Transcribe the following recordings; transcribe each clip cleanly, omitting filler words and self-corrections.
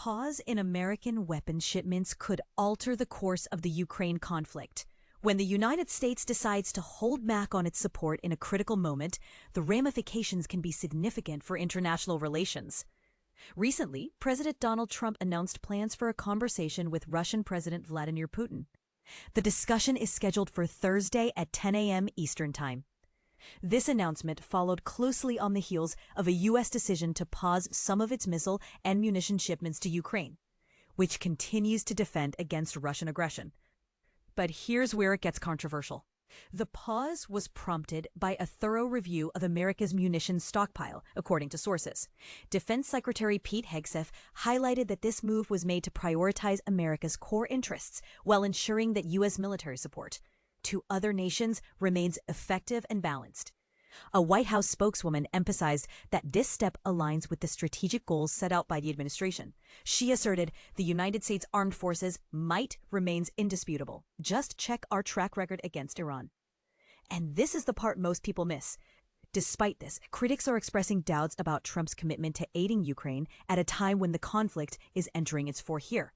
pause in American weapons shipments could alter the course of the Ukraine conflict. When the United States decides to hold back on its support in a critical moment, the ramifications can be significant for international relations. Recently, President Donald Trump announced plans for a conversation with Russian President Vladimir Putin. The discussion is scheduled for Thursday at 10 a.m. Eastern Time. This announcement followed closely on the heels of a U.S. decision to pause some of its missile and munition shipments to Ukraine, which continues to defend against Russian aggression. But here's where it gets controversial. The pause was prompted by a thorough review of America's munitions stockpile, according to sources. Defense Secretary Pete Hegseth highlighted that this move was made to prioritize America's core interests while ensuring that U.S. military support to other nations remains effective and balanced. A White House spokeswoman emphasized that this step aligns with the strategic goals set out by the administration. She asserted the United States Armed Forces' might remains indisputable. Just check our track record against Iran. And this is the part most people miss. Despite this, critics are expressing doubts about Trump's commitment to aiding Ukraine at a time when the conflict is entering its fourth year.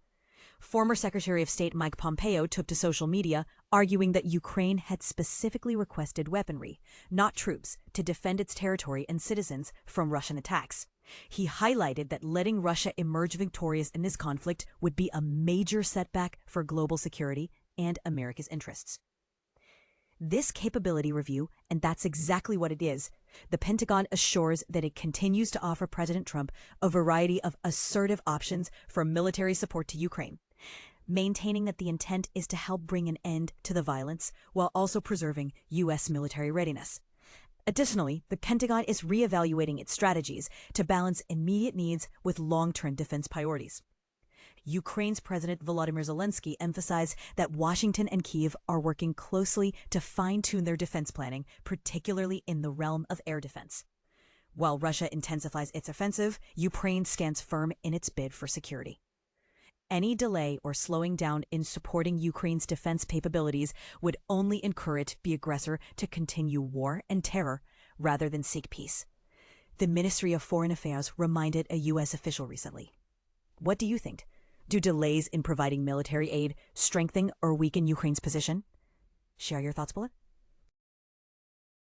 Former Secretary of State Mike Pompeo took to social media, arguing that Ukraine had specifically requested weaponry, not troops, to defend its territory and citizens from Russian attacks. He highlighted that letting Russia emerge victorious in this conflict would be a major setback for global security and America's interests. This capability review, and that's exactly what it is, the Pentagon assures that it continues to offer President Trump a variety of assertive options for military support to Ukraine, maintaining that the intent is to help bring an end to the violence while also preserving U.S. military readiness. Additionally, the Pentagon is reevaluating its strategies to balance immediate needs with long-term defense priorities. Ukraine's President Volodymyr Zelensky emphasized that Washington and Kyiv are working closely to fine-tune their defense planning, particularly in the realm of air defense. While Russia intensifies its offensive, Ukraine stands firm in its bid for security. Any delay or slowing down in supporting Ukraine's defense capabilities would only encourage the aggressor to continue war and terror rather than seek peace. The Ministry of Foreign Affairs reminded a U.S. official recently. What do you think? Do delays in providing military aid strengthen or weaken Ukraine's position? Share your thoughts below.